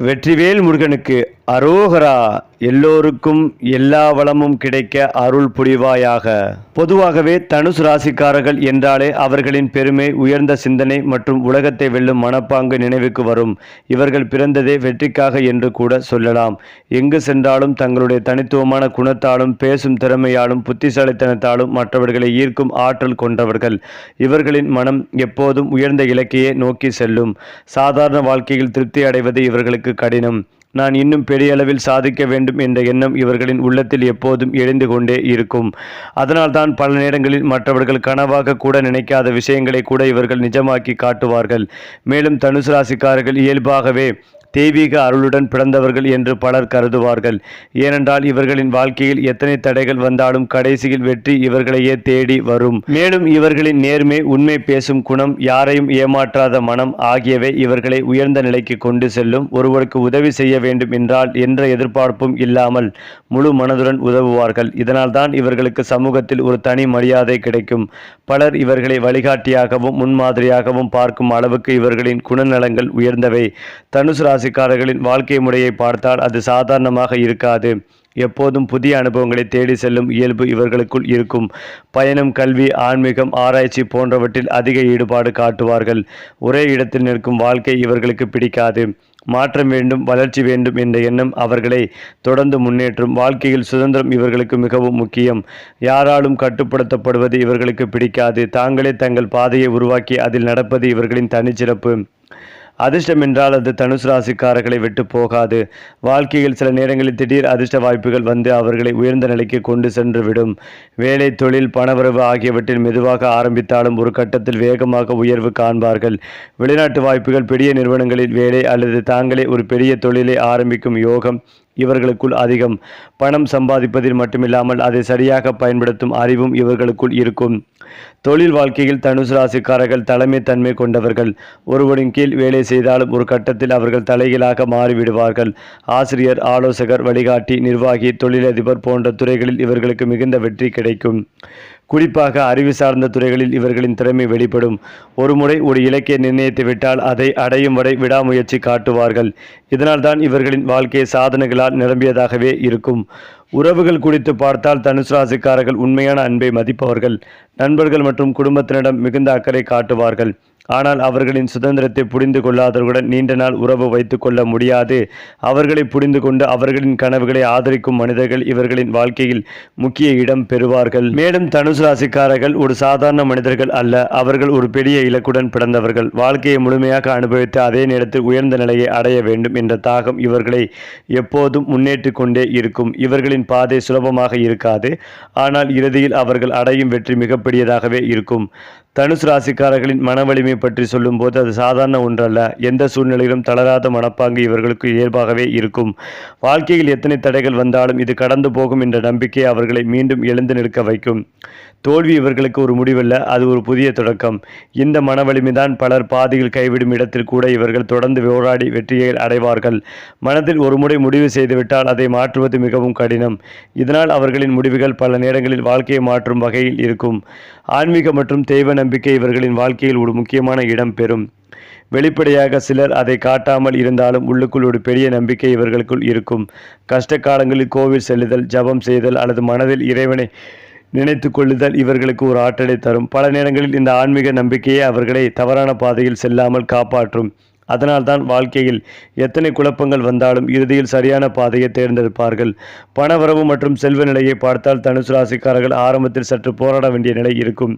வெற்றிவேல் முருகனுக்கு அரோகரா. எல்லோருக்கும் எல்லா வளமும் கிடைக்க அருள் புரிவாயாக. பொதுவாகவே தனுசு ராசிக்காரர்கள் என்றாலே அவர்களின் பெருமை, உயர்ந்த சிந்தனை மற்றும் உலகத்தை வெல்லும் மனப்பாங்கு நினைவுக்கு வரும். இவர்கள் பிறந்ததே வெற்றிக்காக என்று கூட சொல்லலாம். எங்கு சென்றாலும் தங்களுடைய தனித்துவமான குணத்தாலும், பேசும் திறமையாலும், புத்திசாலித்தனத்தாலும் மற்றவர்களை ஈர்க்கும் ஆற்றல் கொண்டவர்கள். இவர்களின் மனம் எப்போதும் உயர்ந்த இலக்கையே நோக்கி செல்லும். சாதாரண வாழ்க்கையில் திருப்தி அடைவது இவர்களுக்கு கடினம். நான் இன்னும் பெரிய அளவில் சாதிக்க வேண்டும் என்ற எண்ணம் இவர்களின் உள்ளத்தில் எப்போதும் எழுந்து கொண்டே இருக்கும். அதனால்தான் பல நேரங்களில் மற்றவர்கள் கனவாக கூட நினைக்காத விஷயங்களை கூட இவர்கள் நிஜமாக்கி காட்டுவார்கள். மேலும் தனுசு ராசிக்காரர்கள் இயல்பாகவே தெய்வீக அருளுடன் பிறந்தவர்கள் என்று பலர் கருதுவார்கள். ஏனென்றால் இவர்களின் வாழ்க்கையில் எத்தனை தடைகள் வந்தாலும் கடைசியில் வெற்றி இவர்களையே தேடி வரும். மேலும் இவர்களின் நேர்மை, உண்மை பேசும் குணம், யாரையும் ஏமாற்றாத மனம் ஆகியவை இவர்களை உயர்ந்த நிலைக்கு கொண்டு செல்லும். ஒருவருக்கு உதவி செய்ய வேண்டும் என்றால் என்ற எதிர்பார்ப்பும் இல்லாமல் முழு மனதுடன் உதவுவார்கள். இதனால்தான் இவர்களுக்கு சமூகத்தில் ஒரு தனி மரியாதை கிடைக்கும். பலர் இவர்களை வழிகாட்டியாகவும் முன்மாதிரியாகவும் பார்க்கும் அளவுக்கு இவர்களின் குணநலங்கள் உயர்ந்தவை. தனுசு ராசிக்காரர்களின் வாழ்க்கை முறையை பார்த்தால் அது சாதாரணமாக இருக்காது. எப்போதும் புதிய அனுபவங்களை தேடி செல்லும் இயல்பு இவர்களுக்குள் இருக்கும். பயணம், கல்வி, ஆன்மீகம், ஆராய்ச்சி போன்றவற்றில் அதிக ஈடுபாடு காட்டுவார்கள். ஒரே இடத்தில் நிற்கும் வாழ்க்கை இவர்களுக்கு பிடிக்காது. மாற்றம் வேண்டும், வளர்ச்சி வேண்டும் என்ற எண்ணம் அவர்களை தொடர்ந்து முன்னேற்றும். வாழ்க்கையில் சுதந்திரம் இவர்களுக்கு மிகவும் முக்கியம். யாராலும் கட்டுப்படுத்தப்படுவது இவர்களுக்கு பிடிக்காது. தாங்களே தங்கள் பாதையை உருவாக்கி அதில் நடப்பது இவர்களின் தனிச்சிறப்பு. அதிர்ஷ்டம் என்றால் அது தனுசு ராசிக்காரர்களை விட்டு போகாது. வாழ்க்கையில் சில நேரங்களில் திடீர் அதிர்ஷ்ட வாய்ப்புகள் வந்து அவர்களை உயர்ந்த நிலைக்கு கொண்டு சென்று விடும். வேலை, தொழில், பணவரவு ஆகியவற்றில் மெதுவாக ஆரம்பித்தாலும் ஒரு கட்டத்தில் வேகமாக உயர்வு காண்பார்கள். வெளிநாட்டு வாய்ப்புகள், பெரிய நிறுவனங்களில் வேலை அல்லது தாங்களே ஒரு பெரிய தொழிலை ஆரம்பிக்கும் யோகம் இவர்களுக்குள் அதிகம். பணம் சம்பாதிப்பதில் மட்டுமில்லாமல் அதை சரியாக பயன்படுத்தும் அறிவும் இவர்களுக்குள் இருக்கும். தொழில் வாழ்க்கையில் தனுசு ராசிக்காரர்கள் தலைமை தன்மை கொண்டவர்கள். ஒருவரின் கீழ் வேலை செய்தாலும் ஒரு கட்டத்தில் அவர்கள் தலைகீழாக மாறிவிடுவார்கள். ஆசிரியர், ஆலோசகர், வழிகாட்டி, நிர்வாகி, தொழிலதிபர் போன்ற துறைகளில் இவர்களுக்கு மிகுந்த வெற்றி கிடைக்கும். குறிப்பாக அறிவு சார்ந்த துறைகளில் இவர்களின் திறமை வெளிப்படும். ஒருமுறை ஒரு இலக்கை நிர்ணயித்து விட்டால் அதை அடையும் வரை விடாமுயற்சி காட்டுவார்கள். இதனால்தான் இவர்களின் வாழ்க்கை சாதனைகளால் நிரம்பியதாகவே இருக்கும். உறவுகள் குறித்து பார்த்தால் தனுசு ராசிக்காரர்கள் உண்மையான அன்பை மதிப்பவர்கள். நண்பர்கள் மற்றும் குடும்பத்தினரிடம் மிகுந்த அக்கறை காட்டுவார்கள். ஆனால் அவர்களின் சுதந்திரத்தை புரிந்து கொள்ளாதவர்களுடன் நீண்ட நாள் உறவு வைத்துக் கொள்ள முடியாது. அவர்களை புரிந்து கொண்டு அவர்களின் கனவுகளை ஆதரிக்கும் மனிதர்கள் இவர்களின் வாழ்க்கையில் முக்கிய இடம் பெறுவார்கள். மேலும் தனுசு ராசிக்காரர்கள் ஒரு சாதாரண மனிதர்கள் அல்ல. அவர்கள் ஒரு பெரிய இலக்குடன் பிறந்தவர்கள். வாழ்க்கையை முழுமையாக அனுபவித்து அதே நேரத்தில் உயர்ந்த நிலையை அடைய வேண்டும் என்ற தாகம் இவர்களை எப்போதும் முன்னேற்றி கொண்டே இருக்கும். இவர்களின் பாதை சுலபமாக இருக்காது. ஆனால் இறுதியில் அவர்கள் அடையும் வெற்றி மிகப்பெரியதாகவே இருக்கும். தனுசு ராசிக்காரர்களின் மன வலிமை பற்றி சொல்லும்போது அது சாதாரண ஒன்றல்ல. எந்த சூழ்நிலையிலும் தளராத மனப்பாங்கு இவர்களுக்கு இயல்பாகவே இருக்கும். வாழ்க்கையில் எத்தனை தடைகள் வந்தாலும் இது கடந்து போகும் என்ற நம்பிக்கை அவர்களை மீண்டும் எழுந்து நிற்க வைக்கும். தோல்வி இவர்களுக்கு ஒரு முடிவல்ல, அது ஒரு புதிய தொடக்கம். இந்த மன வலிமைதான் பலர் பாதியில் கைவிடும் இடத்தில் கூட இவர்கள் தொடர்ந்து போராடி வெற்றியை அடைவார்கள். மனதில் ஒரு முறை முடிவு செய்துவிட்டால் அதை மாற்றுவது மிகவும் கடினம். இதனால் அவர்களின் முடிவுகள் பல நேரங்களில் வாழ்க்கையை மாற்றும் வகையில் இருக்கும். ஆன்மீகம் மற்றும் தெய்வ நம்பிக்கை இவர்களின் வாழ்க்கையில் ஒரு முக்கியமான இடம் பெறும். வெளிப்படையாக சிலர் அதை காட்டாமல் இருந்தாலும் உள்ளுக்குள் ஒரு பெரிய நம்பிக்கை இவர்களுக்குள் இருக்கும். கஷ்ட காலங்களில் கோவில் செல்லுதல், ஜபம் செய்தல் அல்லது மனதில் இறைவனை நினைத்து கொள்ளுதல் இவர்களுக்கு ஒரு ஆற்றலை தரும். பல நேரங்களில் இந்த ஆன்மீக நம்பிக்கையே அவர்களை தவறான பாதையில் செல்லாமல் காப்பாற்றும். அதனால்தான் வாழ்க்கையில் எத்தனை குழப்பங்கள் வந்தாலும் இறுதியில் சரியான பாதையை தேர்ந்தெடுப்பார்கள். பணவரவு மற்றும் செல்வ நிலையை பார்த்தால் தனுசு ராசிக்காரர்கள் ஆரம்பத்தில் சற்று போராட வேண்டிய நிலை இருக்கும்.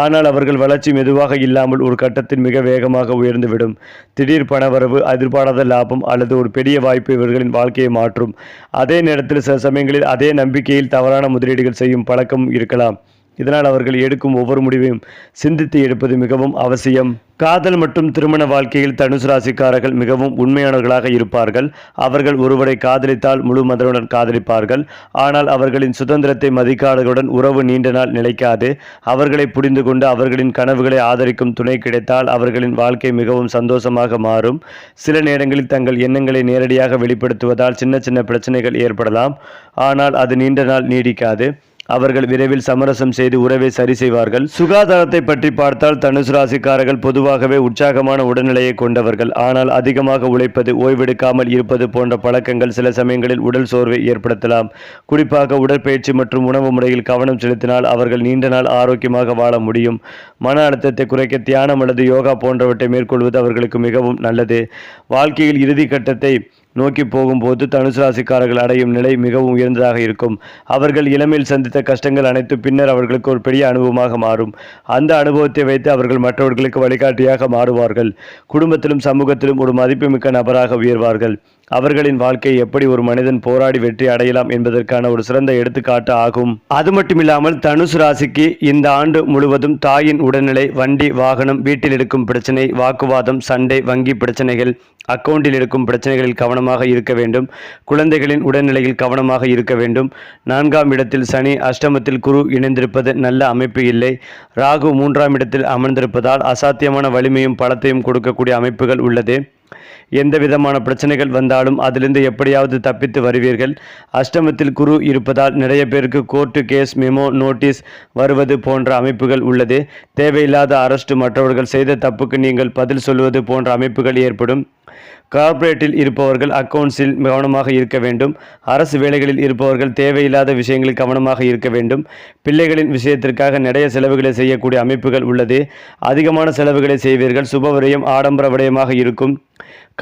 ஆனால் அவர்கள் வளர்ச்சி மெதுவாக இல்லாமல் ஒரு கட்டத்தில் மிக வேகமாக உயர்ந்துவிடும். திடீர் பணவரவு, எதிர்பாராத லாபம் அல்லது ஒரு பெரிய வாய்ப்பு இவர்களின் வாழ்க்கையை மாற்றும். அதே நேரத்தில் சில சமயங்களில் அதே நம்பிக்கையில் தவறான முதலீடுகள் செய்யும் பழக்கம் இருக்கலாம். இதனால் அவர்கள் எடுக்கும் ஒவ்வொரு முடிவையும் சிந்தித்து எடுப்பது மிகவும் அவசியம். காதல் மற்றும் திருமண வாழ்க்கையில் தனுசு ராசிக்காரர்கள் மிகவும் உண்மையானவர்களாக இருப்பார்கள். அவர்கள் ஒருவரை காதலித்தால் முழு மனதுடன் காதலிப்பார்கள். ஆனால் அவர்களின் சுதந்திரத்தை மதிக்காதவர்களுடன் உறவு நீண்ட நாள் நிலைக்காது. அவர்களை புரிந்து கொண்டு அவர்களின் கனவுகளை ஆதரிக்கும் துணை கிடைத்தால் அவர்களின் வாழ்க்கை மிகவும் சந்தோஷமாக மாறும். சில நேரங்களில் தங்கள் எண்ணங்களை நேரடியாக வெளிப்படுத்துவதால் சின்ன சின்ன பிரச்சனைகள் ஏற்படலாம். ஆனால் அது நீண்ட நாள் நீடிக்காது. அவர்கள் விரைவில் சமரசம் செய்து உறவை சரி செய்வார்கள். சுகாதாரத்தை பற்றி பார்த்தால் தனுசு ராசிக்காரர்கள் பொதுவாகவே உற்சாகமான உடல்நிலையை கொண்டவர்கள். ஆனால் அதிகமாக உழைப்பது, ஓய்வெடுக்காமல் இருப்பது போன்ற பழக்கங்கள் சில சமயங்களில் உடல் சோர்வை ஏற்படுத்தலாம். குறிப்பாக உடற்பயிற்சி மற்றும் உணவு முறையில் கவனம் செலுத்தினால் அவர்கள் நீண்ட நாள் ஆரோக்கியமாக வாழ முடியும். மன அழுத்தத்தை குறைக்க தியானம் அல்லது யோகா போன்றவற்றை மேற்கொள்வது அவர்களுக்கு மிகவும் நல்லது. வாழ்க்கையில் இறுதி கட்டத்தை நோக்கி போகும்போது தனுசு ராசிக்காரர்கள் அடையும் நிலை மிகவும் உயர்ந்ததாக இருக்கும். அவர்கள் இளமையில் சந்தித்த கஷ்டங்கள் அனைத்தும் பின்னர் அவர்களுக்கு ஒரு பெரிய அனுபவமாக மாறும். அந்த அனுபவத்தை வைத்து அவர்கள் மற்றவர்களுக்கு வழிகாட்டியாக மாறுவார்கள். குடும்பத்திலும் சமூகத்திலும் ஒரு மதிப்புமிக்க நபராக உயர்வார்கள். அவர்களின் வாழ்க்கையை எப்படி ஒரு மனிதன் போராடி வெற்றி அடையலாம் என்பதற்கான ஒரு சிறந்த எடுத்துக்காட்டு ஆகும். அது மட்டுமில்லாமல் தனுசு ராசிக்கு இந்த ஆண்டு முழுவதும் தாயின் உடல்நிலை, வண்டி வாகனம், வீட்டில் இருக்கும் பிரச்சனை, வாக்குவாதம், சண்டை, வங்கி பிரச்சனைகள், அக்கவுண்டில் இருக்கும் பிரச்சனைகளில் கவனமாக இருக்க வேண்டும். குழந்தைகளின் உடல்நிலையில் கவனமாக இருக்க வேண்டும். 4ஆம் இடத்தில் சனி, அஷ்டமத்தில் குரு இணைந்திருப்பது நல்ல அமைப்பு இல்லை. ராகு 3ஆம் இடத்தில் அமர்ந்திருப்பதால் அசாத்தியமான வலிமையும் பலத்தையும் கொடுக்கக்கூடிய அமைப்புகள் உள்ளது. எந்த விதமான பிரச்சனைகள் வந்தாலும் அதிலிருந்து எப்படியாவது தப்பித்து வருவீர்கள். அஷ்டமத்தில் குரு இருப்பதால் நிறைய பேருக்கு கோர்ட்டு கேஸ், மெமோ, நோட்டீஸ் வருவது போன்ற அமைப்புகள் உள்ளது. தேவையில்லாத அரெஸ்ட், மற்றவர்கள் செய்த தப்புக்கு நீங்கள் பதில் சொல்வது போன்ற அமைப்புகள் ஏற்படும். கார்ப்பரேட்டில் இருப்பவர்கள் அக்கவுண்ட்ஸில் கவனமாக இருக்க வேண்டும். அரசு வேலைகளில் இருப்பவர்கள் தேவையில்லாத விஷயங்களில் கவனமாக இருக்க வேண்டும். பிள்ளைகளின் விஷயத்திற்காக நிறைய செலவுகளை செய்யக்கூடிய அமைப்புகள் உள்ளது. அதிகமான செலவுகளை செய்வீர்கள். சுப விரயம், ஆடம்பர விரயமாக இருக்கும்.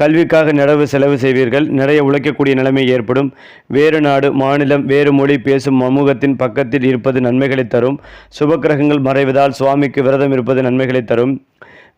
கல்விக்காக நிறைய செலவு செய்வீர்கள். நிறைய உழைக்கக்கூடிய நிலைமை ஏற்படும். வேறு நாடு, மாநிலம், வேறு மொழி பேசும் சமூகத்தின் பக்கத்தில் இருப்பது நன்மைகளை தரும். சுபக்கிரகங்கள் மறைவதால் சுவாமிக்கு விரதம் இருப்பது நன்மைகளை தரும்.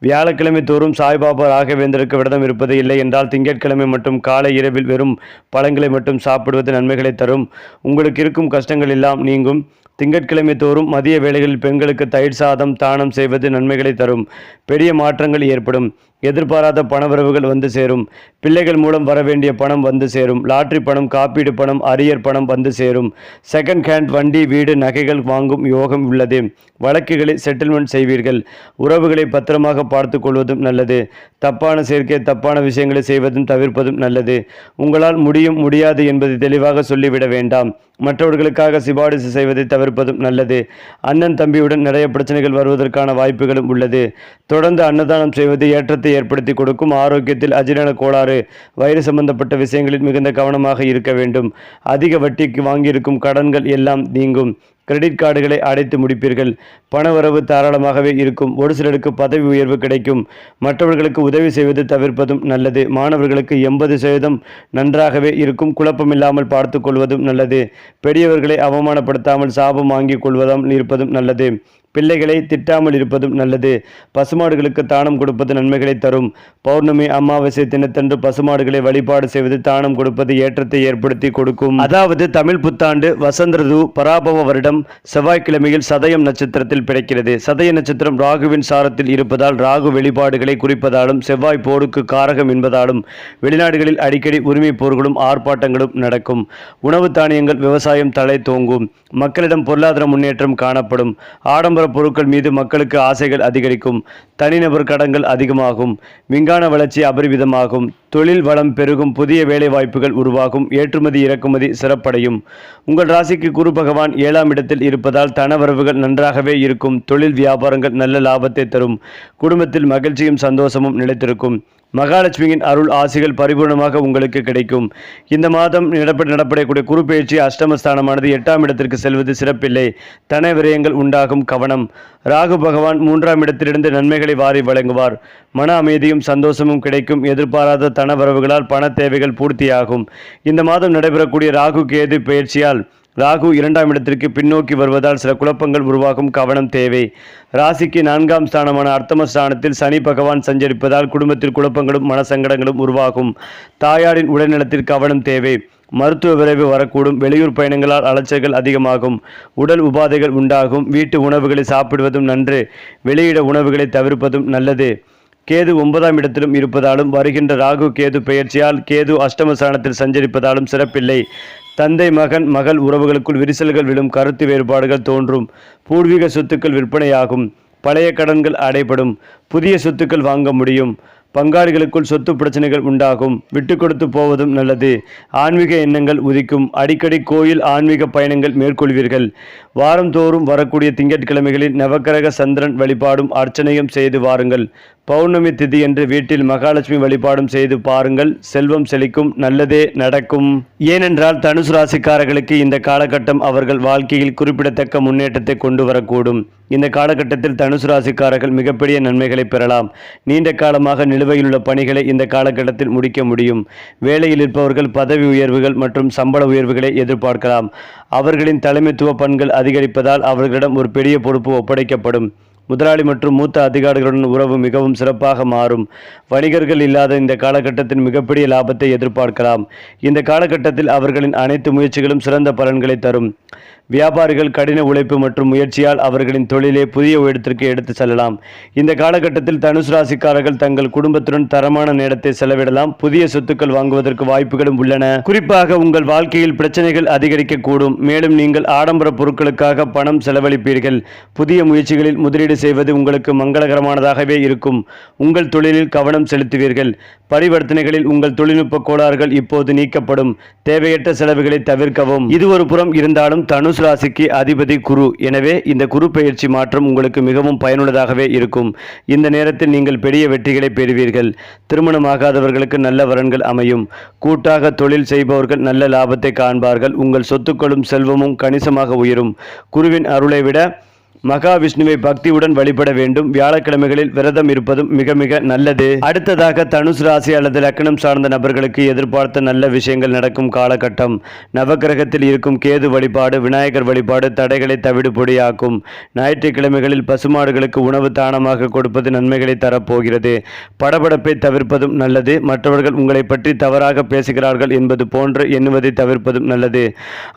வியாழக்கிழமை தோறும் சாய்பாபா ராகவேந்தருக்கு விரதம் இருப்பது, இல்லை என்றால் திங்கட்கிழமை மட்டும் காலை இரவில் வெறும் பழங்களை மட்டும் சாப்பிடுவது நன்மைகளை தரும். உங்களுக்கு இருக்கும் கஷ்டங்கள் எல்லாம் நீங்கும். திங்கட்கிழமை தோறும் மதிய வேளைகளில் பெண்களுக்கு தயிர் சாதம் தானம் செய்வது நன்மைகளை தரும். பெரிய மாற்றங்கள் ஏற்படும். எதிர்பாராத பணவரவுகள் வந்து சேரும். பிள்ளைகள் மூலம் வரவேண்டிய பணம் வந்து சேரும். லாட்ரி பணம், காப்பீடு பணம், அரியர் பணம் வந்து சேரும். செகண்ட் ஹேண்ட் வண்டி, வீடு, நகைகள் வாங்கும் யோகம் உள்ளது. வழக்குகளை செட்டில்மெண்ட் செய்வீர்கள். உறவுகளை பத்திரமாக பார்த்து கொள்வதும் நல்லது. தப்பான சேர்க்கை, தப்பான விஷயங்களை செய்வதும் தவிர்ப்பதும் நல்லது. உங்களால் முடியும், முடியாது என்பதை தெளிவாக சொல்லிவிட வேண்டாம். மற்றவர்களுக்காக சிபாரிசு செய்வதை தவிர்ப்பதும் நல்லது. அண்ணன் தம்பியுடன் நிறைய பிரச்சனைகள் வருவதற்கான வாய்ப்புகளும் உள்ளது. தொடர்ந்து அன்னதானம் செய்வது ஏற்றத்தை ஏற்படுத்தி கொடுக்கும். ஆரோக்கியத்தில் அஜீரண கோளாறு, வயிறு சம்பந்தப்பட்ட விஷயங்களில் மிகுந்த கவனமாக இருக்க வேண்டும். அதிக வட்டிக்கு வாங்கியிருக்கும் கடன்கள் எல்லாம் நீங்கும். கிரெடிட் கார்டுகளை அடைத்து முடிப்பீர்கள். பணவரவு தாராளமாகவே இருக்கும். ஒரு சிலருக்கு பதவி உயர்வு கிடைக்கும். மற்றவர்களுக்கு உதவி செய்வது தவிர்ப்பதும் நல்லது. மாணவர்களுக்கு 80% நன்றாகவே இருக்கும். குழப்பமில்லாமல் பார்த்து கொள்வதும் நல்லது. பெரியவர்களை அவமானப்படுத்தாமல் சாபம் வாங்கி கொள்வதும் இருப்பதும் நல்லது. பிள்ளைகளை திட்டாமல் இருப்பதும் நல்லது. பசுமாடுகளுக்கு தானம் கொடுப்பது நன்மைகளை தரும். பௌர்ணமி, அமாவாசை தினத்தன்று பசுமாடுகளை வழிபாடு செய்வது, தானம் கொடுப்பது ஏற்றத்தை ஏற்படுத்தி கொடுக்கும். அதாவது தமிழ் புத்தாண்டு வசந்த ருது பராபவ வருடம் செவ்வாய்க்கிழமையில் சதயம் நட்சத்திரத்தில் பிறக்கிறது. சதய நட்சத்திரம் ராகுவின் சாரத்தில் இருப்பதால் ராகு வெளிப்பாடுகளை குறிப்பதாலும் செவ்வாய் போருக்கு காரகம் என்பதாலும் வெளிநாடுகளில் அடிக்கடி உரிமை போர்களும் ஆர்ப்பாட்டங்களும் நடக்கும். உணவு தானியங்கள், விவசாயம் தலை தோங்கும். மக்களிடம் பொருளாதார முன்னேற்றம் காணப்படும். ஆடம்பர பொருட்கள் மீது மக்களுக்கு ஆசைகள் அதிகரிக்கும். தனிநபர் கடன்கள் அதிகமாகும். விஞ்ஞான வளர்ச்சி அபரிவிதமாகும். தொழில் வளம் பெருகும். புதிய வேலை வாய்ப்புகள் உருவாகும். ஏற்றுமதி இறக்குமதி சிறப்படையும். உங்கள் ராசிக்கு குரு பகவான் 7ஆம் இடத்தில் இருப்பதால் தனவரவுகள் நன்றாகவே இருக்கும். தொழில் வியாபாரங்கள் நல்ல லாபத்தை தரும். குடும்பத்தில் மகிழ்ச்சியும் சந்தோஷமும் நிலைத்திருக்கும். மகாலட்சுமியின் அருள் ஆசிகள் பரிபூர்ணமாக உங்களுக்கு கிடைக்கும். இந்த மாதம் நடப்படக்கூடிய குரு பயிற்சி அஷ்டமஸ்தானமானது 8ஆம் இடத்திற்கு செல்வது சிறப்பில்லை. தன விரயங்கள் உண்டாகும். கவனம். ராகு பகவான் 3ஆம் இடத்திலிருந்து நன்மைகளை வாரி வழங்குவார். மன அமைதியும் சந்தோஷமும் கிடைக்கும். எதிர்பாராத தன வரவுகளால் பண தேவைகள் பூர்த்தியாகும். இந்த மாதம் நடைபெறக்கூடிய ராகு கேது பயிற்சியால் ராகு 2ஆம் இடத்திற்கு பின்னோக்கி வருவதால் சில குழப்பங்கள் உருவாகும். கவனம் தேவை. ராசிக்கு 4ஆம் ஸ்தானமான அர்த்தமஸ்தானத்தில் சனி பகவான் சஞ்சரிப்பதால் குடும்பத்தில் குழப்பங்களும் மனசங்கடங்களும் உருவாகும். தாயாரின் உடல்நலத்தில் கவனம் தேவை. மருத்துவ விரைவு வரக்கூடும். வெளியூர் பயணங்களால் அலைச்சல்கள் அதிகமாகும். உடல் உபாதைகள் உண்டாகும். வீட்டு உணவுகளை சாப்பிடுவதும் நன்று. வெளியிட உணவுகளை தவிர்ப்பதும் நல்லது. கேது 9ஆம் இடத்திலும் இருப்பதாலும் வருகின்ற ராகு கேது பெயர்ச்சியால் கேது அஷ்டமஸ்தானத்தில் சஞ்சரிப்பதாலும் சிறப்பில்லை. தந்தை மகன் மகள் உறவுகளுக்குள் விரிசல்கள் விழும். கருத்து வேறுபாடுகள் தோன்றும். பூர்வீக சொத்துக்கள் விற்பனையாகும். பழைய கடன்கள் அடைபடும். புதிய சொத்துக்கள் வாங்க முடியும். பங்காளிகளுக்குள் சொத்து பிரச்சனைகள் உண்டாகும். விட்டு கொடுத்து போவதும் நல்லது. ஆன்மீக எண்ணங்கள் உதிக்கும். அடிக்கடி கோயில் ஆன்மீக பயணங்கள் மேற்கொள்வீர்கள். வாரந்தோறும் வரக்கூடிய திங்கட்கிழமைகளில் நவக்கிரக சந்திரன் வழிபாடும் அர்ச்சனையும் செய்து வாருங்கள். பௌர்ணமி திதி என்று வீட்டில் மகாலட்சுமி வழிபாடும் செய்து பாருங்கள். செல்வம் செழிக்கும். நல்லதே நடக்கும். ஏனென்றால் தனுசு ராசிக்காரர்களுக்கு இந்த காலகட்டம் அவர்கள் வாழ்க்கையில் குறிப்பிடத்தக்க முன்னேற்றத்தை கொண்டு வரக்கூடும். இந்த காலகட்டத்தில் தனுசு ராசிக்காரர்கள் மிகப்பெரிய நன்மைகளை பெறலாம். நீண்ட காலமாக நிலுவையிலுள்ள பணிகளை இந்த காலகட்டத்தில் முடிக்க முடியும். வேலையில் இருப்பவர்கள் பதவி உயர்வுகள் மற்றும் சம்பள உயர்வுகளை எதிர்பார்க்கலாம். அவர்களின் தலைமைத்துவ பண்புகள் அதிகரிப்பதால் அவர்களிடம் ஒரு பெரிய பொறுப்பு ஒப்படைக்கப்படும். முதலாளி மற்றும் மூத்த அதிகாரிகளுடன் உறவு மிகவும் சிறப்பாக மாறும். வணிகர்கள் இல்லாத இந்த காலகட்டத்தில் மிகப்பெரிய லாபத்தை எதிர்பார்க்கலாம். இந்த காலகட்டத்தில் அவர்களின் அனைத்து முயற்சிகளும் சிறந்த பலன்களை தரும். வியாபாரிகள் கடின உழைப்பு மற்றும் முயற்சியால் அவர்களின் தொழிலை புதிய உயரத்திற்கு எடுத்து செல்லலாம். இந்த காலகட்டத்தில் தனுசு ராசிக்காரர்கள் தங்கள் குடும்பத்துடன் தரமான நேரத்தை செலவிடலாம். புதிய சொத்துக்கள் வாங்குவதற்கு வாய்ப்புகளும் உள்ளன. குறிப்பாக உங்கள் வாழ்க்கையில் பிரச்சனைகள் அதிகரிக்கக்கூடும். மேலும் நீங்கள் ஆடம்பர பொருட்களுக்காக பணம் செலவழிப்பீர்கள். புதிய முயற்சிகளில் முதலீடு செய்வது உங்களுக்கு மங்களகரமானதாகவே இருக்கும். உங்கள் தொழிலில் கவனம் செலுத்துவீர்கள். பரிவர்த்தனைகளில் உங்கள் தொழில்நுட்ப கோளாறுகள் இப்போது நீக்கப்படும். தேவையற்ற செலவுகளை தவிர்க்கவும். இது ஒரு புறம் இருந்தாலும் தனுசு ராசிக்கு அதிபதி குரு. எனவே இந்த குரு பெயர்ச்சி மாற்றம் உங்களுக்கு மிகவும் பயனுள்ளதாகவே இருக்கும். இந்த நேரத்தில் நீங்கள் பெரிய வெற்றிகளை பெறுவீர்கள். திருமணமாகாதவர்களுக்கு நல்ல வரன்கள் அமையும். கூட்டாக தொழில் செய்பவர்கள் நல்ல லாபத்தை காண்பார்கள். உங்கள் சொத்துக்களும் செல்வமும் கணிசமாக உயரும். குருவின் அருளை விட மகாவிஷ்ணுவை பக்தியுடன் வழிபட வேண்டும். வியாழக்கிழமைகளில் விரதம் இருப்பதும் மிக மிக நல்லது. அடுத்ததாக தனுசு ராசி அல்லது லக்னம் சார்ந்த நபர்களுக்கு எதிர்பார்த்த நல்ல விஷயங்கள் நடக்கும் காலகட்டம். நவக்கிரகத்தில் இருக்கும் கேது வழிபாடு, விநாயகர் வழிபாடு தடைகளை தவிடுபொடியாக்கும். ஞாயிற்றுக்கிழமைகளில் பசுமாடுகளுக்கு உணவு தானமாக கொடுப்பது நன்மைகளை தரப்போகிறது. படபடப்பை தவிர்ப்பதும் நல்லது. மற்றவர்கள் உங்களை பற்றி தவறாக பேசுகிறார்கள் என்பது போன்று எண்ணுவதை தவிர்ப்பதும் நல்லது.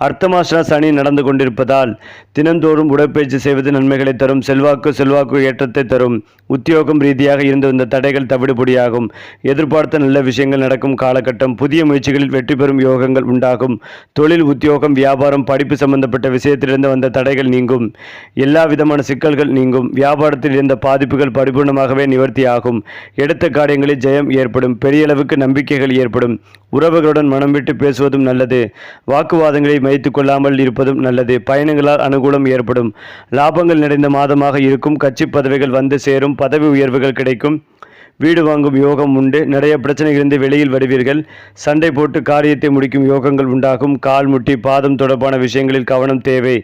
அர்த்தமாசன சனி நடந்து கொண்டிருப்பதால் தினந்தோறும் உடற்பயிற்சி செய்வது நன்மைகளை தரும். செல்வாக்கு ஏற்றத்தை தரும். உத்தியோகம் ரீதியாக இருந்து வந்த தடைகள் தவிடுபடியாகும். எதிர்பார்த்த நல்ல விஷயங்கள் நடக்கும் காலகட்டம். புதிய முயற்சிகளில் வெற்றி பெறும் யோகங்கள் உண்டாகும். தொழில், உத்தியோகம், வியாபாரம், படிப்பு சம்பந்தப்பட்ட விஷயத்திலிருந்து வந்த தடைகள் நீங்கும். எல்லா விதமான சிக்கல்கள் நீங்கும். வியாபாரத்தில் இருந்த பாதிப்புகள் பரிபூர்ணமாகவே நிவர்த்தியாகும். எடுத்த காரியங்களில் ஜெயம் ஏற்படும். பெரிய அளவுக்கு நம்பிக்கைகள் ஏற்படும். உறவுகளுடன் மனம் விட்டு பேசுவதும் நல்லது. வாக்குவாதங்களை வைத்துக் கொள்ளாமல் இருப்பதும் நல்லது. பயணங்களால் அனுகூலம் ஏற்படும். லாபங்கள் நிறைந்த மாதமாக இருக்கும். கட்சி பதவிகள் வந்து சேரும். பதவி உயர்வுகள் கிடைக்கும். வீடு வாங்கும் யோகம் உண்டு. நிறைய பிரச்சனைகளிலிருந்து வெளியில் வருவீர்கள். சண்டை போட்டு காரியத்தை முடிக்கும் யோகங்கள் உண்டாகும். கால், முட்டி, பாதம் தொடர்பான விஷயங்களில் கவனம் தேவை.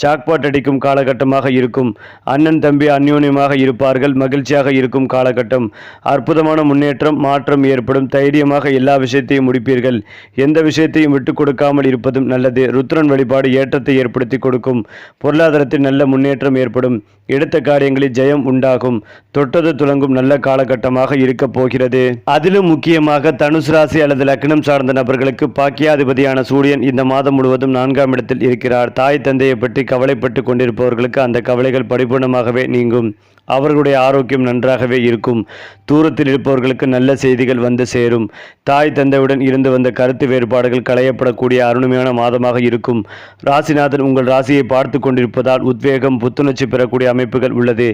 ஜாக்பாட் அடிக்கும் காலகட்டமாக இருக்கும். அண்ணன் தம்பி அந்யோன்யமாக இருப்பார்கள். மகிழ்ச்சியாக இருக்கும் காலகட்டம். அற்புதமான முன்னேற்றம், மாற்றம் ஏற்படும். தைரியமாக எல்லா விஷயத்தையும் முடிப்பீர்கள். எந்த விஷயத்தையும் விட்டு கொடுக்காமல் இருப்பதும் நல்லது. ருத்ரன் வழிபாடு ஏற்றத்தை ஏற்படுத்தி கொடுக்கும். பொருளாதாரத்தில் நல்ல முன்னேற்றம் ஏற்படும். எடுத்த காரியங்களில் ஜெயம் உண்டாகும். தொட்டது துலங்கும் நல்ல காலகட்டமாக இருக்க போகிறது. அதிலும் முக்கியமாக தனுசு ராசி அல்லது லக்னம் சார்ந்த நபர்களுக்கு பாக்கியாதிபதியான சூரியன் இந்த மாதம் முழுவதும் 4ஆம் இடத்தில் இருக்கிறார். தாய் தந்தையை பற்றி கவலைப்பட்டு கொண்டிருப்பவர்களுக்கு அந்த கவலைகள் பரிபூர்ணமாகவே நீங்கும். அவர்களுடைய ஆரோக்கியம் நன்றாகவே இருக்கும். தூரத்தில் இருப்பவர்களுக்கு நல்ல செய்திகள் வந்து சேரும். தாய் தந்தையுடன் இருந்து வந்த கருத்து வேறுபாடுகள் களையப்படக்கூடிய அருமையான மாதமாக இருக்கும். ராசிநாதன் உங்கள் ராசியை பார்த்து கொண்டிருப்பதால் உத்வேகம், புத்துணர்ச்சி பெறக்கூடிய அமைப்புகள் உள்ளது.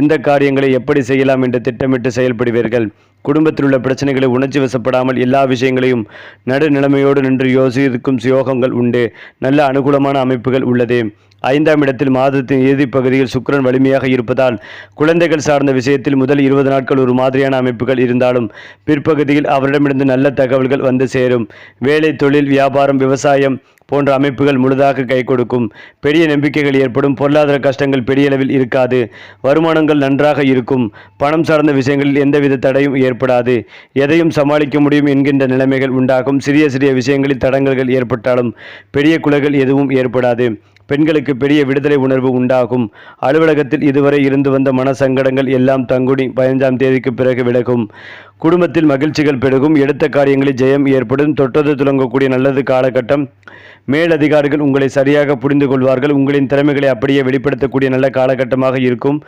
எந்த காரியங்களை எப்படி செய்யலாம் என்று திட்டமிட்டு செயல்படுவீர்கள். குடும்பத்தில் உள்ள பிரச்சனைகளை உணர்ச்சி வசப்படாமல் எல்லா விஷயங்களையும் நடுநிலைமையோடு நின்று யோசிக்கும் யோகங்கள் உண்டு. நல்ல அனுகூலமான அமைப்புகள் உள்ளது. 5ஆம் இடத்தில் மாதத்தின் இறுதி பகுதியில் சுக்கிரன் வலிமையாக இருப்பதால் குழந்தைகள் சார்ந்த விஷயத்தில் முதல் 20 நாட்கள் ஒரு மாதிரியான அமைப்புகள் இருந்தாலும் பிற்பகுதியில் அவரிடமிருந்து நல்ல தகவல்கள் வந்து சேரும். வேலை, தொழில், வியாபாரம், விவசாயம் போன்ற அமைப்புகள் முழுதாக கை கொடுக்கும். பெரிய நம்பிக்கைகள் ஏற்படும். பொருளாதார கஷ்டங்கள் பெரிய அளவில் இருக்காது. வருமானங்கள் நன்றாக இருக்கும். பணம் சார்ந்த விஷயங்களில் எந்தவித தடையும் ஏற்படாது. எதையும் சமாளிக்க முடியும் என்கின்ற நிலைமைகள் உண்டாகும். சிறிய சிறிய விஷயங்களில் தடங்கல்கள் ஏற்பட்டாலும் பெரிய குலைகள் எதுவும் ஏற்படாது. பெண்களுக்கு பெரிய விடுதலை உணர்வு உண்டாகும். அலுவலகத்தில் இதுவரை இருந்து வந்த மன சங்கடங்கள் எல்லாம் தங்குடி 15ஆம் தேதிக்கு பிறகு விலகும். குடும்பத்தில் மகிழ்ச்சிகள் பெருகும். எடுத்த காரியங்களில் ஜெயம் ஏற்படும். தொட்டது துலங்கக்கூடிய நல்லது காலகட்டம். மேலதிகாரிகள் உங்களை சரியாக புரிந்து கொள்வார்கள். உங்களின் திறமைகளை அப்படியே வெளிப்படுத்தக்கூடிய நல்ல காலகட்டமாக இருக்கும்.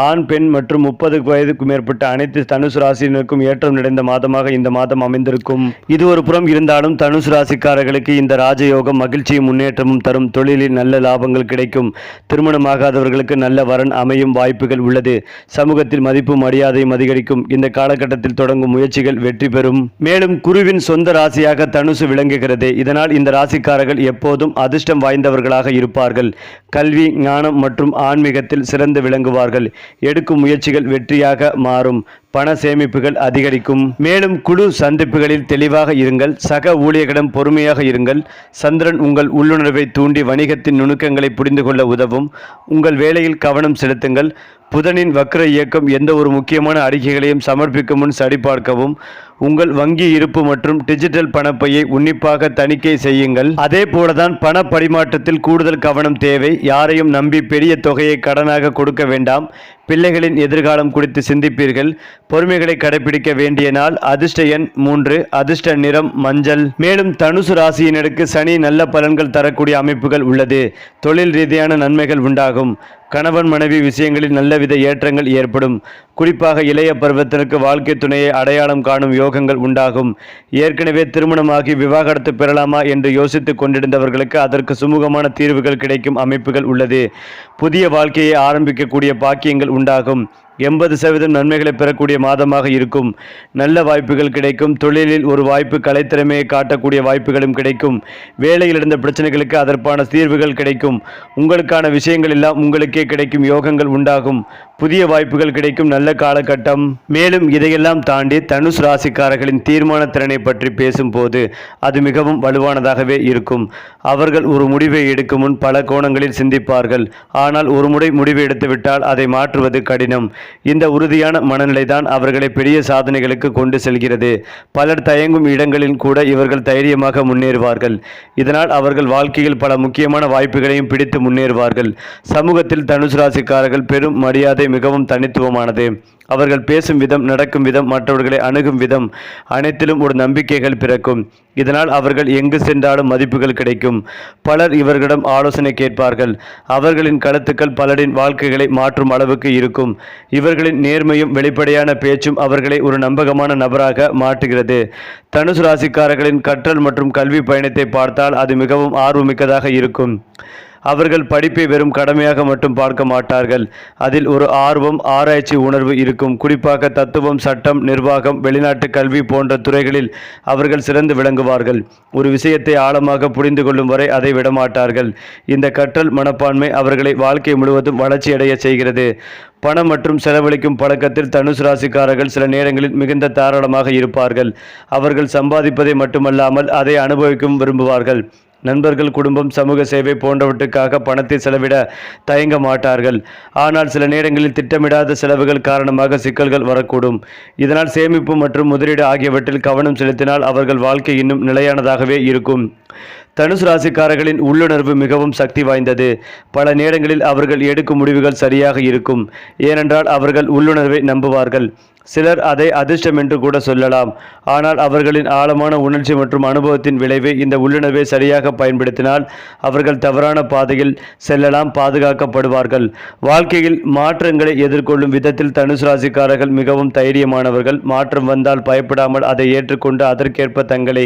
ஆண், பெண் மற்றும் 30 வயதுக்கு மேற்பட்ட அனைத்து தனுசு ராசியினருக்கும் ஏற்றம் நிறைந்த மாதமாக இந்த மாதம் அமைந்திருக்கும். இது ஒரு புறம் இருந்தாலும் தனுசு ராசிக்காரர்களுக்கு இந்த ராஜயோகம் மகிழ்ச்சியும் முன்னேற்றமும் தரும். தொழிலில் நல்ல லாபங்கள் கிடைக்கும். திருமணமாகாதவர்களுக்கு நல்ல வரன் அமையும் வாய்ப்புகள் உள்ளது. சமூகத்தில் மதிப்பும் மரியாதையும் அதிகரிக்கும். இந்த காலகட்டத்தில் தொடங்கும் முயற்சிகள் வெற்றி பெறும். மேலும் குருவின் சொந்த ராசியாக தனுசு விளங்குகிறது. இதனால் இந்த ராசிக்காரர்கள் எப்போதும் அதிர்ஷ்டம் வாய்ந்தவர்களாக இருப்பார்கள். கல்வி, ஞானம் மற்றும் ஆன்மீகத்தில் சிறந்து விளங்குவார்கள். எடுக்கும் முயற்சிகள் வெற்றியாக மாறும். பண சேமிப்புகள் அதிகரிக்கும். மேலும் குழு சந்திப்புகளில் தெளிவாக இருங்கள். சக ஊழியர்களிடம் பொறுமையாக இருங்கள். சந்திரன் உங்கள் உள்ளுணர்வை தூண்டி வணிகத்தின் நுணுக்கங்களை புரிந்து கொள்ள உதவும். உங்கள் வேலையில் கவனம் செலுத்துங்கள். புதனின் வக்ர இயக்கம் எந்த ஒரு முக்கியமான அறிக்கைகளையும் சமர்ப்பிக்கும் முன் சரிபார்க்கவும். உங்கள் வங்கி இருப்பு மற்றும் டிஜிட்டல் பணப்பையை உன்னிப்பாக தணிக்கை செய்யுங்கள். அதே போலதான் பண பரிமாற்றத்தில் கூடுதல் கவனம் தேவை. யாரையும் நம்பி பெரிய தொகையை கடனாக கொடுக்க வேண்டாம். பிள்ளைகளின் எதிர்காலம் குறித்து சிந்திப்பீர்கள். பொறுமைகளை கடைபிடிக்க வேண்டிய நாள். அதிர்ஷ்ட எண் 3. அதிர்ஷ்ட நிறம் மஞ்சள். மேலும் தனுசு ராசியினருக்கு சனி நல்ல பலன்கள் தரக்கூடிய அமைப்புகள் உள்ளது. தொழில் ரீதியான நன்மைகள் உண்டாகும். கணவன் மனைவி விஷயங்களில் நல்லவித ஏற்றங்கள் ஏற்படும். குறிப்பாக இளைய பருவத்தினருக்கு வாழ்க்கை துணையை அடையாளம் காணும் யோகங்கள் உண்டாகும். ஏற்கனவே திருமணமாகி விவாகரத்து பெறலாமா என்று யோசித்துக் கொண்டிருந்தவர்களுக்கு அதற்கு சுமூகமான தீர்வுகள் கிடைக்கும் அமைப்புகள் உள்ளது. புதிய வாழ்க்கையை ஆரம்பிக்கக்கூடிய பாக்கியங்கள் உண்டாகும். 80% நன்மைகளை பெறக்கூடிய மாதமாக இருக்கும். நல்ல வாய்ப்புகள் கிடைக்கும். தொழிலில் ஒரு வாய்ப்பு கலைத்திறமையை காட்டக்கூடிய வாய்ப்புகளும் கிடைக்கும். வேலையில் இருந்த பிரச்சனைகளுக்கு அதற்கான தீர்வுகள் கிடைக்கும். உங்களுக்கான விஷயங்கள் எல்லாம் உங்களுக்கே கிடைக்கும் யோகங்கள் உண்டாகும். புதிய வாய்ப்புகள் கிடைக்கும் நல்ல காலகட்டம். மேலும் இதையெல்லாம் தாண்டி தனுசு ராசிக்காரர்களின் தீர்மான திறனை பற்றி பேசும்போது அது மிகவும் வலுவானதாகவே இருக்கும். அவர்கள் ஒரு முடிவை எடுக்கும் முன் பல கோணங்களில் சிந்திப்பார்கள். ஆனால் ஒரு முறை முடிவு எடுத்துவிட்டால் அதை மாற்றுவது கடினம். இந்த உறுதியான மனநிலைதான் அவர்களை பெரிய சாதனைகளுக்கு கொண்டு செல்கிறது. பலர் தயங்கும் இடங்களில் கூட இவர்கள் தைரியமாக முன்னேறுவார்கள். இதனால் அவர்கள் வாழ்க்கையில் பல முக்கியமான வாய்ப்புகளையும் பிடித்து முன்னேறுவார்கள். சமூகத்தில் தனுசு ராசிக்காரர்கள் பெரும் மரியாதை மிகவும் தனித்துவமானது. அவர்கள் பேசும் விதம், நடக்கும் விதம், மற்றவர்களை அணுகும் விதம் அனைத்திலும் ஒரு நம்பிக்கைகள் பிறக்கும். இதனால் அவர்கள் எங்கு சென்றாலும் மதிப்புகள் கிடைக்கும். பலர் இவர்களிடம் ஆலோசனை கேட்பார்கள். அவர்களின் கருத்துக்கள் பலரின் வாழ்க்கைகளை மாற்றும் அளவுக்கு இருக்கும். இவர்களின் நேர்மையும் வெளிப்படையான பேச்சும் அவர்களை ஒரு நம்பகமான நபராக மாற்றுகிறது. தனுசு ராசிக்காரர்களின் கற்றல் மற்றும் கல்வி பயணத்தை பார்த்தால் அது மிகவும் ஆர்வமிக்கதாக இருக்கும். அவர்கள் படிப்பை வெறும் கடமையாக மட்டும் பார்க்க மாட்டார்கள். அதில் ஒரு ஆர்வம், ஆராய்ச்சி உணர்வு இருக்கும். குறிப்பாக தத்துவம், சட்டம், நிர்வாகம், வெளிநாட்டு கல்வி போன்ற துறைகளில் அவர்கள் சிறந்து விளங்குவார்கள். ஒரு விஷயத்தை ஆழமாக புரிந்து கொள்ளும் வரை அதை விடமாட்டார்கள். இந்த கற்றல் மனப்பான்மை அவர்களை வாழ்க்கை முழுவதும் வளர்ச்சியடைய செய்கிறது. பணம் மற்றும் செலவழிக்கும் பழக்கத்தில் தனுசு ராசிக்காரர்கள் சில நேரங்களில் மிகுந்த தாராளமாக இருப்பார்கள். அவர்கள் சம்பாதிப்பதை மட்டுமல்லாமல் அதை அனுபவிக்கவும் விரும்புவார்கள். நண்பர்கள், குடும்பம், சமூக சேவை போன்றவற்றுக்காக பணத்தை செலவிட தயங்க மாட்டார்கள். ஆனால் சில நேரங்களில் திட்டமிடாத செலவுகள் காரணமாக சிக்கல்கள் வரக்கூடும். இதனால் சேமிப்பு மற்றும் முதலீடு ஆகியவற்றில் கவனம் செலுத்தினால் அவர்கள் வாழ்க்கை இன்னும் நிலையானதாகவே இருக்கும். தனுசு ராசிக்காரர்களின் உள்ளுணர்வு மிகவும் சக்தி வாய்ந்தது. பல நேரங்களில் அவர்கள் எடுக்கும் முடிவுகள் சரியாக இருக்கும். ஏனென்றால் அவர்கள் உள்ளுணர்வை நம்புவார்கள். சிலர் அதை அதிர்ஷ்டம் என்று கூட சொல்லலாம். ஆனால் அவர்களின் ஆழமான உணர்ச்சி மற்றும் அனுபவத்தின் விளைவு இந்த உள்ளுணர்வை சரியாக பயன்படுத்தினால் அவர்கள் தவறான பாதையில் செல்லலாம், பாதுகாக்கப்படுவார்கள். வாழ்க்கையில் மாற்றங்களை எதிர்கொள்ளும் விதத்தில் தனுசு ராசிக்காரர்கள் மிகவும் தைரியமானவர்கள். மாற்றம் வந்தால் பயப்படாமல் அதை ஏற்றுக்கொண்டு அதற்கேற்ப தங்களை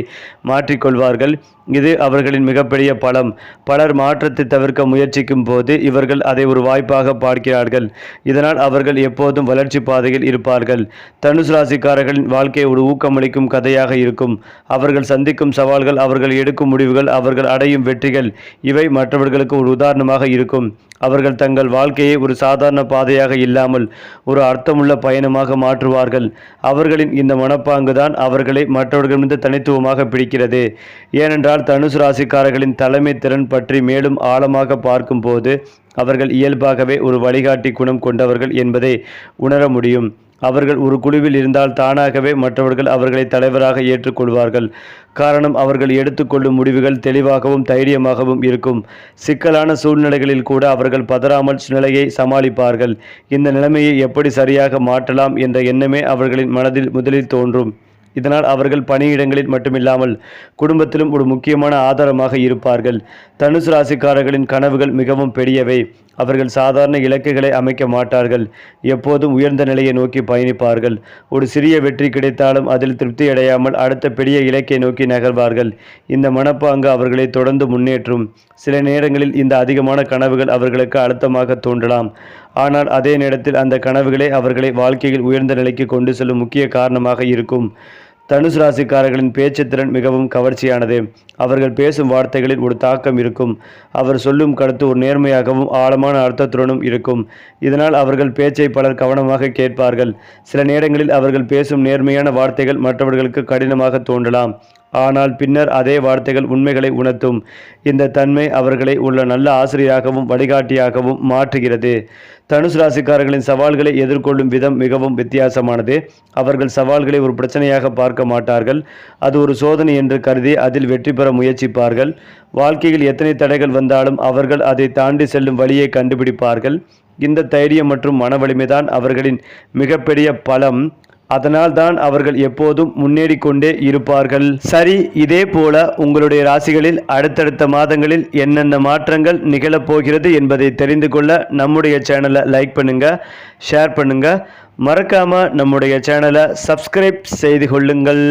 மாற்றிக்கொள்வார்கள். இது அவர்களின் மிகப்பெரிய பலம். பலர் மாற்றத்தை தவிர்க்க முயற்சிக்கும் போது இவர்கள் அதை ஒரு வாய்ப்பாக பார்க்கிறார்கள். இதனால் அவர்கள் எப்போதும் வளர்ச்சி பாதையில் இருப்பார்கள். தனுசு ராசிக்காரர்களின் வாழ்க்கை ஒரு ஊக்கமளிக்கும் கதையாக இருக்கும். அவர்கள் சந்திக்கும் சவால்கள், அவர்கள் எடுக்கும் முடிவுகள், அவர்கள் அடையும் வெற்றிகள் இவை மற்றவர்களுக்கு ஒரு உதாரணமாக இருக்கும். அவர்கள் தங்கள் வாழ்க்கையை ஒரு சாதாரண பாதையாக இல்லாமல் ஒரு அர்த்தமுள்ள பயணமாக மாற்றுவார்கள். அவர்களின் இந்த மனப்பாங்குதான் அவர்களை மற்றவர்களிடமிருந்து தனித்துவமாக பிடிக்கிறது. ஏனென்றால் தனுசு ராசிக்காரர்களின் தலைமை திறன் பற்றி மேலும் ஆழமாக பார்க்கும்போது அவர்கள் இயல்பாகவே ஒரு வழிகாட்டி குணம் கொண்டவர்கள் என்பதை உணர முடியும். அவர்கள் ஒரு குழுவில் இருந்தால் தானாகவே மற்றவர்கள் அவர்களை தலைவராக ஏற்றுக்கொள்வார்கள். காரணம், அவர்கள் எடுத்துக்கொள்ளும் முடிவுகள் தெளிவாகவும் தைரியமாகவும் இருக்கும். சிக்கலான சூழ்நிலைகளில் கூட அவர்கள் பதறாமல் நிலையை சமாளிப்பார்கள். இந்த நிலைமையை எப்படி சரியாக மாற்றலாம் என்ற எண்ணமே அவர்களின் மனதில் முதலில் தோன்றும். இதனால் அவர்கள் பணியிடங்களில் மட்டுமில்லாமல் குடும்பத்திலும் ஒரு முக்கியமான ஆதாரமாக இருப்பார்கள். தனுசு ராசிக்காரர்களின் கனவுகள் மிகவும் பெரியவை. அவர்கள் சாதாரண இலக்குகளை அமைக்க மாட்டார்கள். எப்போதும் உயர்ந்த நிலையை நோக்கி பயணிப்பார்கள். ஒரு சிறிய வெற்றி கிடைத்தாலும் அதில் திருப்தி அடையாமல் அடுத்த பெரிய இலக்கை நோக்கி நகர்வார்கள். இந்த மனப்பாங்கு அவர்களை தொடர்ந்து முன்னேற்றும். சில நேரங்களில் இந்த அதிகமான கனவுகள் அவர்களுக்கு அழுத்தமாக தோன்றலாம். ஆனால் அதே நேரத்தில் அந்த கனவுகளே அவர்களை வாழ்க்கையில் உயர்ந்த நிலைக்கு கொண்டு செல்லும் முக்கிய காரணமாக இருக்கும். தனுசு ராசிக்காரர்களின் பேச்சு திறன் மிகவும் கவர்ச்சியானது. அவர்கள் பேசும் வார்த்தைகளில் ஒரு தாக்கம் இருக்கும். அவர் சொல்லும் கருத்து ஒரு நேர்மையாகவும் ஆழமான அர்த்தத்துடனும் இருக்கும். இதனால் அவர்கள் பேச்சை பலர் கவனமாக கேட்பார்கள். சில நேரங்களில் அவர்கள் பேசும் நேர்மையான வார்த்தைகள் மற்றவர்களுக்கு கடினமாக தோன்றலாம். ஆனால் பின்னர் அதே வார்த்தைகள் உண்மைகளை உணர்த்தும். இந்த தன்மை அவர்களை உள்ள நல்ல ஆசிரியராகவும் வழிகாட்டியாகவும் மாற்றுகிறது. தனுசு ராசிக்காரர்களின் சவால்களை எதிர்கொள்ளும் விதம் மிகவும் வித்தியாசமானது. அவர்கள் சவால்களை ஒரு பிரச்சனையாக பார்க்க மாட்டார்கள். அது ஒரு சோதனை என்று கருதி அதில் வெற்றி பெற முயற்சிப்பார்கள். வாழ்க்கையில் எத்தனை தடைகள் வந்தாலும் அவர்கள் அதை தாண்டி செல்லும் வழியை கண்டுபிடிப்பார்கள். இந்த தைரியம் மற்றும் மன வலிமைதான் அவர்களின் மிகப்பெரிய பலம். அதனால் தான் அவர்கள் எப்போதும் முன்னேறி கொண்டே இருப்பார்கள். சரி, இதே போல உங்களுடைய ராசிகளில் அடுத்தடுத்த மாதங்களில் என்னென்ன மாற்றங்கள் நிகழப்போகிறது என்பதை தெரிந்து கொள்ள நம்முடைய சேனலை லைக் பண்ணுங்க, ஷேர் பண்ணுங்க, மறக்காம நம்முடைய சேனலை சப்ஸ்கிரைப் செய்து கொள்ளுங்கள்.